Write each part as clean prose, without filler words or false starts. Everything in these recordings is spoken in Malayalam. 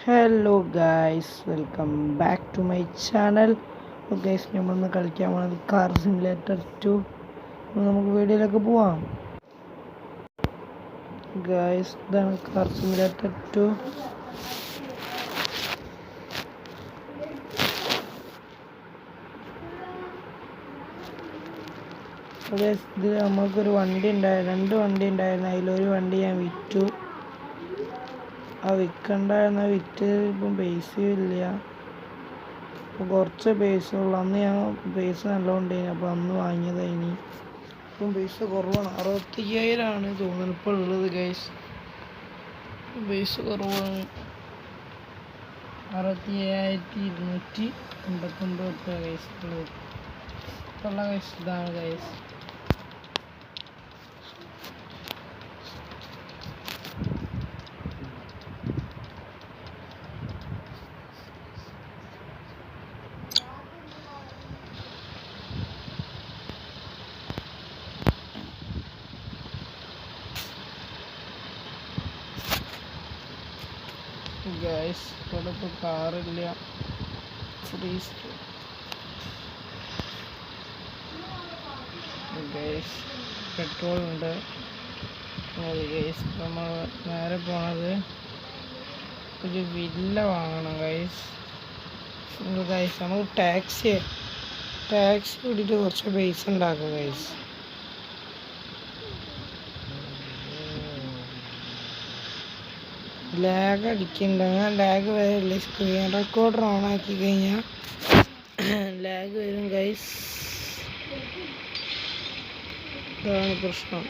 Hello guys, welcome back to my channel. Guys, നമ്മളിന്ന് കളിക്കാൻ പോകുന്നത് കാർ സിമുലേറ്റർ 2. നമുക്ക് വീഡിയോയിലേക്ക് പോവാം. ഗായ്സ്, ഇതാണ് കാർ സിമുലേറ്റർ 2. ഗൈസ്, ഇതിൽ നമുക്കൊരു വണ്ടി ഉണ്ടായിരുന്നു, 2 വണ്ടി ഉണ്ടായിരുന്നു. അതിലൊരു വണ്ടി ഞാൻ വിറ്റു. ആ വിൽക്കണ്ടായിരുന്ന വിറ്റ് ഇപ്പം പൈസ ഇല്ല. കുറച്ച് പൈസ ഉള്ളു. അന്ന് ഞാൻ പൈസ നല്ലോണ്ടായിന്, അപ്പോൾ അന്ന് വാങ്ങിയതായിനി. ഇപ്പം പൈസ കുറവാണ്, 65,000 തോന്നുന്നു ഇപ്പോൾ ഉള്ളത്. ഗൈസ്, പൈസ കുറവാണ്. 67,289 റുപ്യ ഗൈസ് ഉള്ളത്. ഇപ്പോഴുള്ള ഗൈസ് ഇതാണ് ഗൈസ്. ഗൈസ്, ഇവിടെ ഇപ്പോൾ കാറില്ല. ഗൈസ്, പെട്രോൾ ഉണ്ട്. ഗൈസ്, നമ്മൾ നേരെ പോണത് ഒരു വില്ല വാങ്ങണം. ഗൈസ്, നമുക്ക് ടാക്സി ഓടിയിട്ട് കുറച്ച് പൈസ ഉണ്ടാക്കാം. ഗൈസ്, ലാഗ് അടിക്കണ്ട. ഞാൻ ലാഗ് വരില്ല. സ്ക്രീൻ റെക്കോർഡർ ഓൺ ആക്കി കഴിഞ്ഞാൽ ലാഗ് വരും. ഗൈസ്, ഇതാണ് പ്രശ്നം.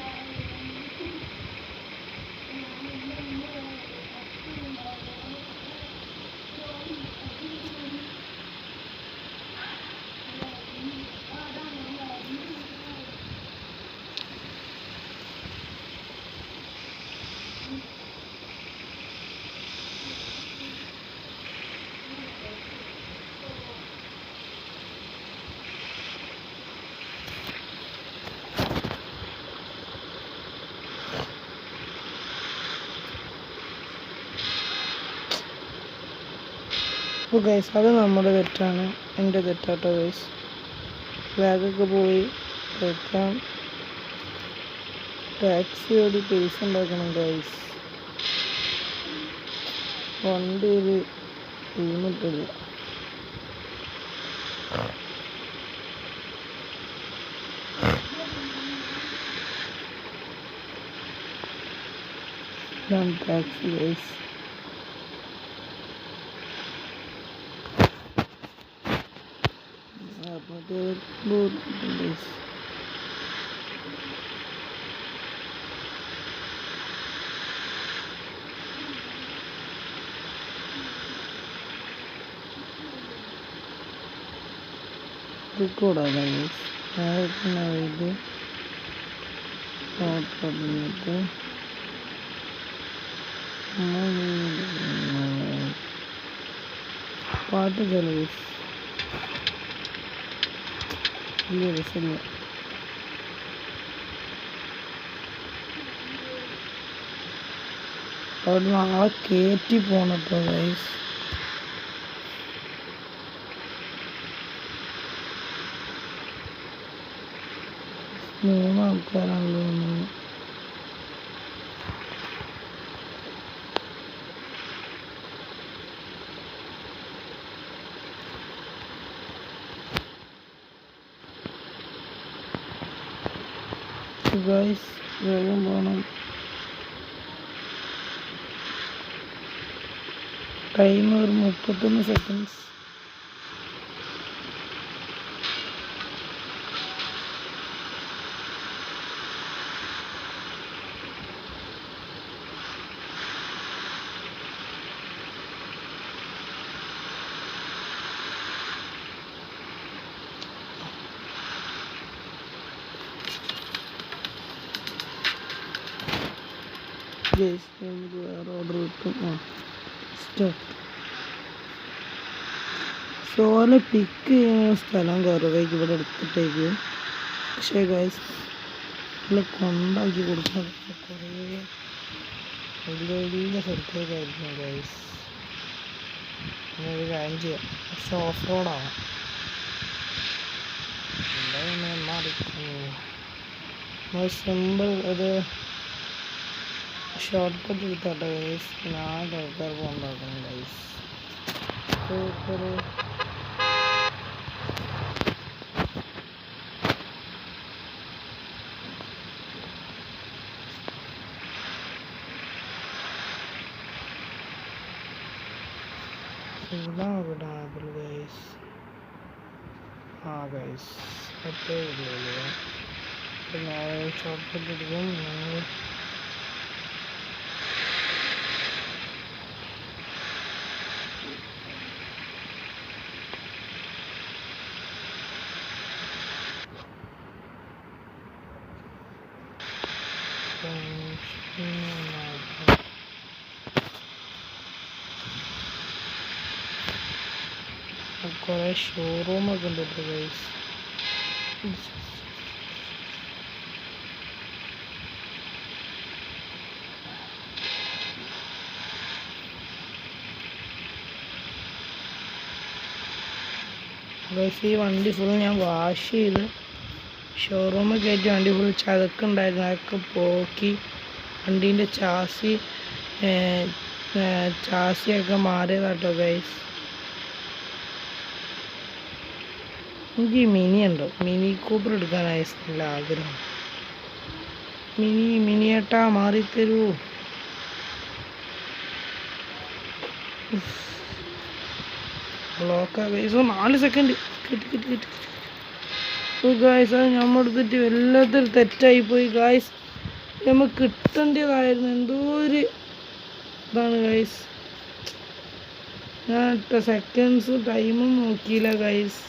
അപ്പോൾ ഗൈസ്, അത് നമ്മുടെ തെറ്റാണ്, എൻ്റെ തെറ്റാട്ടോ ഗൈസ്. ബാഗൊക്കെ പോയി കഴിക്കാം. ടാക്സി ഓടി പൈസ ഉണ്ടാക്കണം ഗൈസ്. വണ്ടിയിൽ വീണിട്ടില്ല. Taxi guys. കൂടാതെ ഇത് പാട്ട് ചെലവ് വലിയ രസമില്ല. അവിടെ ആളെ കയറ്റി പോണട്ടോ ഗൈസ്. മൂന്ന് ആൾക്കാരാണല്ലോ. ഗൈസ്, വേഗം പോകണം. ടൈം ഒരു 31 സെക്കൻഡ്സ്. നമുക്ക് വേറെ ഓർഡർ കിട്ടും. സോല പിക്ക് ചെയ്യുന്ന സ്ഥലം കുറവേക്ക് ഇവിടെ എടുത്തിട്ടേക്ക്. പക്ഷേ ഗൈസ്, ഇവിടെ കൊണ്ടാക്കി കൊടുക്കാൻ കുറേ വലിയ വലിയ സ്ഥലത്തേക്കായിരിക്കും ഗൈസ്. ഒരു കാര്യം ചെയ്യാം, പക്ഷെ ഓഫ് റോഡാണ്. സിമ്പിൾ ഒരു ഷോർട്ട് കട്ട് എടുത്തോട്ടെ ഗൈസ്. ഞാൻ ആൾക്കാർ പോകണ്ടാക്കുന്നു ഗൈസ്. ഒരു ഇതാണ് വിടാബിൾ ഗൈസ്. ആ ഗൈസ് ഒറ്റേ ഇല്ലല്ലോ. പിന്നെ ഷോർട്ട് കട്ട് എടുക്കും. ഞങ്ങൾ കുറേ ഷോറൂമൊക്കെ ഉണ്ട് ഇപ്പോൾ ഗൈസ്. ഗൈസ് ഈ വണ്ടി ഫുൾ ഞാൻ വാഷ് ചെയ്ത് ഷോറൂമിൽ കയറ്റി വണ്ടി ഫുൾ ചതക്കുണ്ടായിരുന്നു. അതൊക്കെ പോക്കി വണ്ടീൻ്റെ ചാസിയൊക്കെ മാറിയതാട്ടോ ഗൈസ്. എനിക്ക് മിനി ഉണ്ടോ, മിനി കൂപ്പർ എടുക്കാനായി നല്ല ആഗ്രഹം. മിനിയേട്ടാ മാറിത്തരൂ. ബ്ലോക്കാ ഗൈസ്. 4 സെക്കൻഡ് കിട്ടി. ഗായ്സ് അത് നമ്മളെടുത്തിട്ട് എല്ലാത്തിനും തെറ്റായിപ്പോയി ഗായ്സ്. നമുക്ക് കിട്ടേണ്ടതായിരുന്നു. എന്തോ ഒരു ഇതാണ് ഗായ്സ്. ഞാൻ സെക്കൻഡ്സ് ടൈമും നോക്കിയില്ല ഗായ്സ്.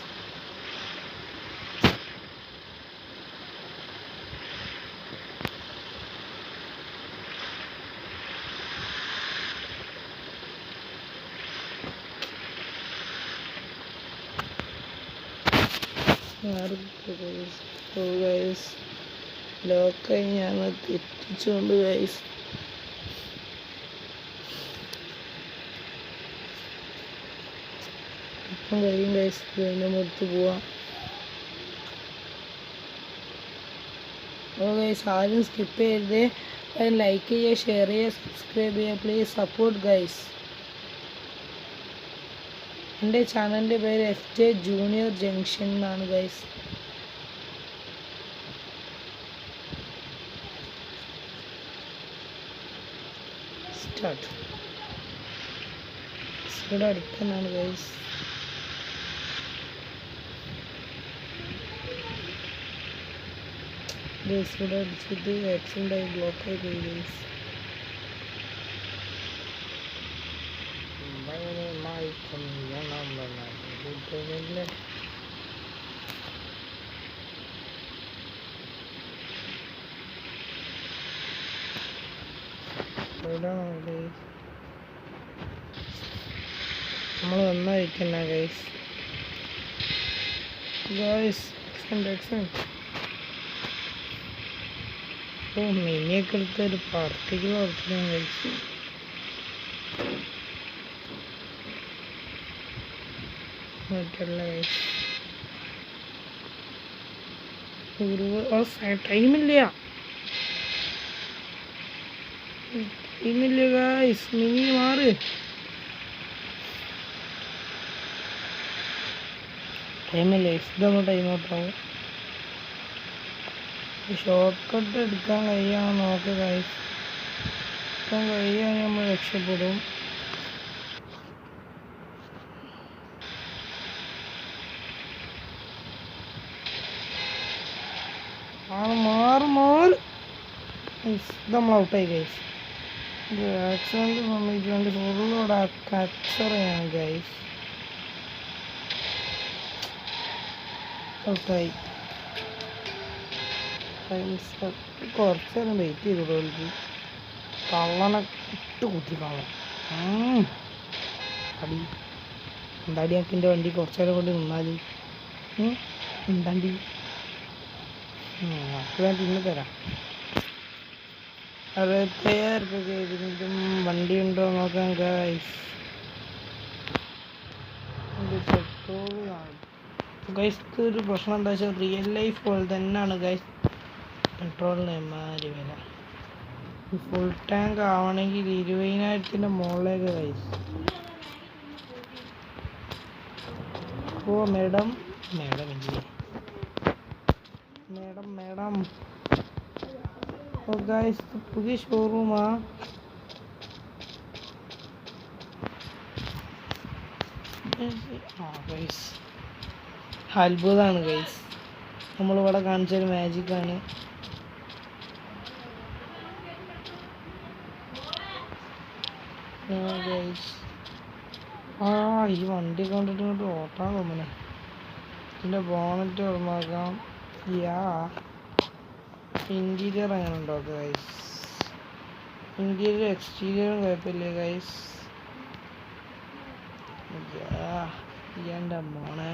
ലോക്കായി ഞാൻ തെറ്റിച്ചുകൊണ്ട് ഗൈസ്. ഇപ്പം കഴിയും ഗൈസ്. അതിൻ്റെ മുഖത്ത് പോവാം. അപ്പോൾ ഗൈസ് ആരും സ്കിപ്പ് ചെയ്തേ. ലൈക്ക് ചെയ്യുക, ഷെയർ ചെയ്യുക, സബ്സ്ക്രൈബ് ചെയ്യുക. Please support guys. എൻ്റെ ചാനലിൻ്റെ പേര് FJ ജൂനിയർ ജംഗ്ഷൻ എന്നാണ് ഗൈസ്. സ്റ്റാർട്ട് ഇവിടെ അടിക്കാനാണ് ഗൈസ്. ഇവിടെ അടിച്ചിട്ട് ആക്സിഡൻ്റ് ആയി ബ്ലോക്കായി പോയി ഗൈസ്. നമ്മൾ നന്നായിരിക്കുന്ന ഗൈസ്. ഓ മിനിയൊക്കെ എടുത്ത് ഒരു പാർട്ടിക്ക് വളർത്തുന്ന ഗൈസ്. ടൈമില്ല ഗൈസ്. മിനി മാറ്. ടൈമില്ല. ഇതൊന്നും ടൈം ഔട്ടാവും. ഷോർട്ട് കട്ട് എടുക്കാൻ കഴിയാന്ന് നോക്ക് ഗൈസ്. ഇപ്പം കഴിയാൻ നമ്മൾ രക്ഷപ്പെടും. മാറ് ഇത് നമ്മൾ ഔട്ടായി ഗൈസ്. ആക്സിഡൻറ്റ് സംഭവിച്ചുകൊണ്ട് ഫുള്ളോടെ കച്ചറയാണ് ഗൈസ്. ഔട്ടായി. കുറച്ച് നേരം വെയിറ്റ് ചെയ്തോളൂ. എനിക്ക് കള്ളനെ ഇട്ട് കുത്തി കള്ളൻ അടി. എന്താടി എനിക്ക് എൻ്റെ വണ്ടി കുറച്ച് നേരം കൊണ്ട് നിന്നാൽ എന്താണ്ടി അപ്പോൾ ഞാൻ പിന്നെ തരാം. 65,000 രൂപ ഇതിനും വണ്ടി ഉണ്ടോ നോക്കാം ഗൈസ്. Petrol guys. ഒരു പ്രശ്നം എന്താ വെച്ചാൽ റിയൽ ലൈഫ് പോലെ തന്നെയാണ് ഗൈസ് പെട്രോളിന് എമ്മാതിരി വില. ഫുൾ ടാങ്ക് ആവണമെങ്കിൽ 20,000 മുകളിലേക്ക് ഗൈസ്. ഓ മേഡം ഇല്ലേ മേഡം. ഓ ഗൈസ് പുതിയ ഷോറൂമാ. ഗൈസ് അത്ഭുതമാണ് ഗൈസ്. നമ്മളിവിടെ കാണിച്ചൊരു മാജിക്കാണ്. ഈ വണ്ടി കണ്ടിട്ട് ഇങ്ങോട്ട് ഓട്ടാൻ തോന്നണേ. ഇതിൻ്റെ ബോണറ്റ് ഓർമ്മാക്കാം. ഇൻറ്റീരിയർ അങ്ങനെ ഉണ്ടോ ഗൈസ്? ഇൻറ്റീരിയർ എക്സ്റ്റീരിയറും കുഴപ്പമില്ല ഗൈസ്. എൻ്റെ മോനെ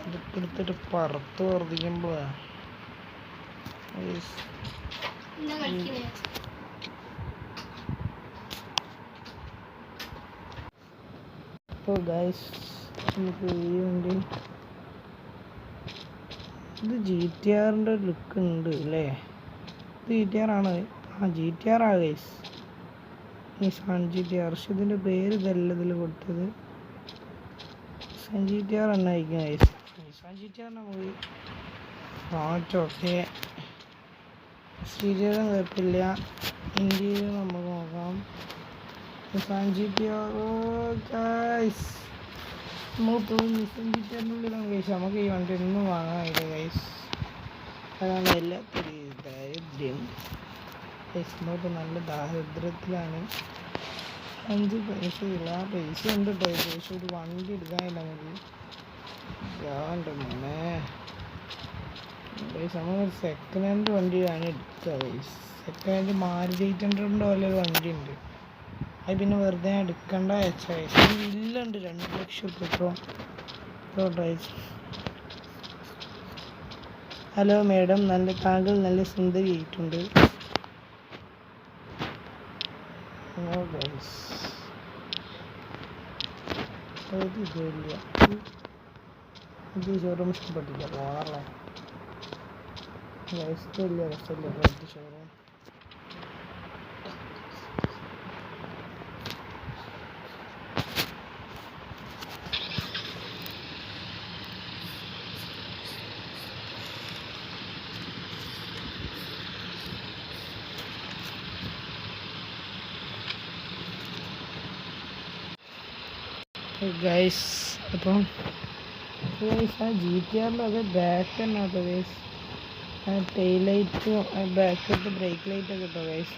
ഇതൊക്കെ എടുത്തിട്ട് പറത്ത് വർദ്ധിക്കുമ്പോഴാണ് അപ്പോൾ ഗൈസ് നമുക്ക് ഈ വണ്ടി ഇത് GTRൻ്റെ ലുക്ക് ഉണ്ട് അല്ലേ? ഇത് GTR ആണ്. GTR ആ ഗൈസ്. Nissan GTR. പക്ഷെ ഇതിൻ്റെ പേര് ഇതല്ല ഇതിൽ കൊടുത്തത്. നിസാൻ GTR തന്നെ ആയിരിക്കും ഗൈസ്. നിസാൻ GTR നമുക്ക് ഓക്കെ. എക്സ്റ്റീരിയറും കുഴപ്പമില്ല. ഇൻറ്റീരിയർ നമുക്ക് നോക്കാം. Nissan GTR guys. നമ്മളിപ്പോൾ നിസാൻ GTRൻ്റെ ഉള്ളിലാണ് ഗൈസ്. നമുക്ക് ഈ വണ്ടി ഒന്നും വാങ്ങാനില്ല ഗൈസ്. അതാണ് എല്ലാത്തിനും ദാരിദ്ര്യം ഗൈസ്. നമ്മളിപ്പോൾ നല്ല ദാരിദ്ര്യത്തിലാണ്. 5 പൈസ ഇല്ല. പൈസ ഉണ്ട് കേട്ടോ. പൈസ ഒരു വണ്ടി എടുക്കാനില്ല നമുക്ക്. എൻ്റെ മോനെ ഗൈസ് നമ്മൾ സെക്കൻഡ് ഹാൻഡ് വണ്ടിയാണ് എടുക്കുക ഗൈസ്. സെക്കൻഡ് ഹാൻഡ് മാരുതി 800 പോലെ ഒരു വണ്ടി ഉണ്ട്. അത് പിന്നെ വെറുതെ എടുക്കണ്ട വെച്ചാൽ ഇല്ലുണ്ട് 2 ലക്ഷം പെട്രോൾ. ഹലോ മേഡം, താങ്കൾ നല്ല സുന്ദരിയായിട്ടുണ്ട്. ഇത് ഷോറൂം ഇഷ്ടപ്പെട്ടില്ല. പോകാറല്ലേ രസമില്ല ഷോറൂം. ഗൈസ് അപ്പം ആ GTRൽ അത് ബാക്ക് തന്നെ കേട്ടോ ഗൈസ്. ടെയിൽ ലൈറ്റും ബാക്കത്തെ ബ്രേക്ക് ലൈറ്റൊക്കെ കേട്ടോ ഗൈസ്.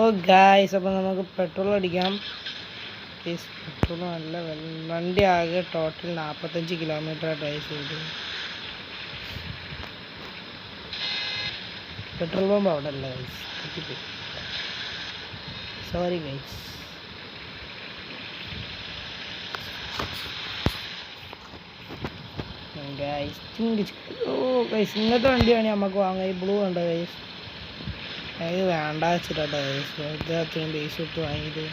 ഓ ഗായ്സ് അപ്പോൾ നമുക്ക് പെട്രോൾ അടിക്കാം. പെട്രോൾ നല്ല വണ്ടി ആകെ ടോട്ടൽ 45 കിലോമീറ്റർ ഡ്രൈവ് ചെയ്തു. പെട്രോൾ പമ്പ് അവിടെ അല്ല ഗൈസ്, തെറ്റിപ്പോയി. Sorry guys. ഗൈസ് ഇങ്ങനത്തെ വണ്ടിയാണ് നമുക്ക് വാങ്ങാം. ഈ ബ്ലൂ ഉണ്ടോ ഗൈസ്? അത് വേണ്ട വെച്ചിട്ടോ ഗൈസ്. വെറുതെ അത്രയും പൈസ ഇട്ട് വാങ്ങിയത്.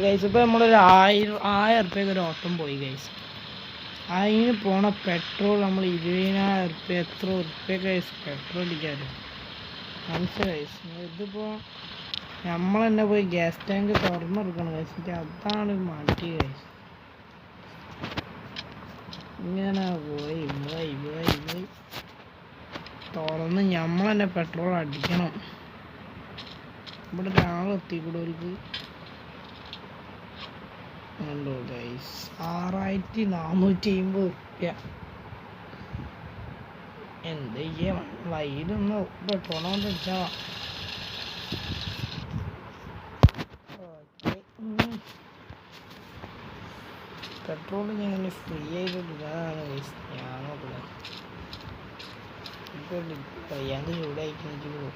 ഗൈസ് ഇപ്പോൾ നമ്മളൊരു 1000 റുപ്യക്ക് ഒരു ഓട്ടം പോയി ഗൈസ്. അതിന് പോണ പെട്രോൾ നമ്മൾ 20,000 റുപ്യ. എത്ര ഉറുപ്പ്യ ഗൈസ് പെട്രോൾ അടിക്കാറ്? മനസ്സിലായി ഗൈസ്. ഇതിപ്പോൾ നമ്മൾ തന്നെ പോയി ഗ്യാസ് ടാങ്ക് തുറന്നെടുക്കണം ഗൈസ്. അതാണ് മാറ്റി ഗൈസ്. ഇങ്ങനെ പോയി തുറന്ന് നമ്മൾ തന്നെ പെട്രോൾ അടിക്കണം. ഇവിടെ ഒരാളെത്തിക്കൂടവർക്ക് ഉണ്ടോ ഗൈസ്? 6450 റുപ്യ. എന്ത് ചെയ്യാം? വൈകിട്ടൊന്ന് പെട്രോൾ കൊണ്ട് അടിച്ചാൽ പെട്രോൾ ഞാൻ ഫ്രീ ആയിട്ട് ഇതാണ് ഗൈസ്. ഞാൻ നോക്കുന്നത് ഇപ്പോൾ കഴിയാണ്ട് ചൂടായിട്ട് എനിക്ക് പോകും.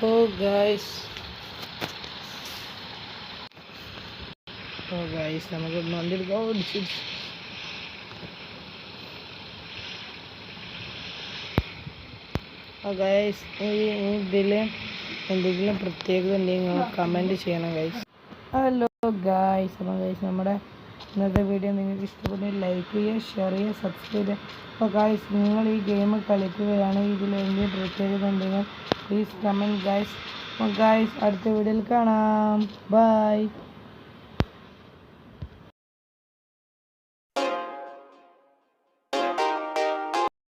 ഓ ഗൈസ് നമുക്ക് വണ്ടി എടുക്കാം. ഗൈസ് ഇതിൽ എന്തെങ്കിലും പ്രത്യേകത ഉണ്ടെങ്കിൽ നിങ്ങൾ കമൻറ്റ് ചെയ്യണം ഗൈസ്. ഹലോ ഗൈസ്, അപ്പോൾ ഗൈസ് നമ്മുടെ ഇന്നത്തെ വീഡിയോ നിങ്ങൾക്ക് ഇഷ്ടപ്പെട്ടെങ്കിൽ ലൈക്ക് ചെയ്യുക, ഷെയർ ചെയ്യുക, സബ്സ്ക്രൈബ് ചെയ്യുക. അപ്പോൾ ഗൈസ് നിങ്ങൾ ഈ ഗെയിം കളിക്കുകയാണെങ്കിൽ ഇതിൽ എന്തെങ്കിലും പ്രത്യേകത ഉണ്ടെങ്കിൽ പ്ലീസ് കമൻറ്റ് ഗൈസ്. അപ്പോൾ ഗൈസ് അടുത്ത വീഡിയോയിൽ കാണാം. ബൈ.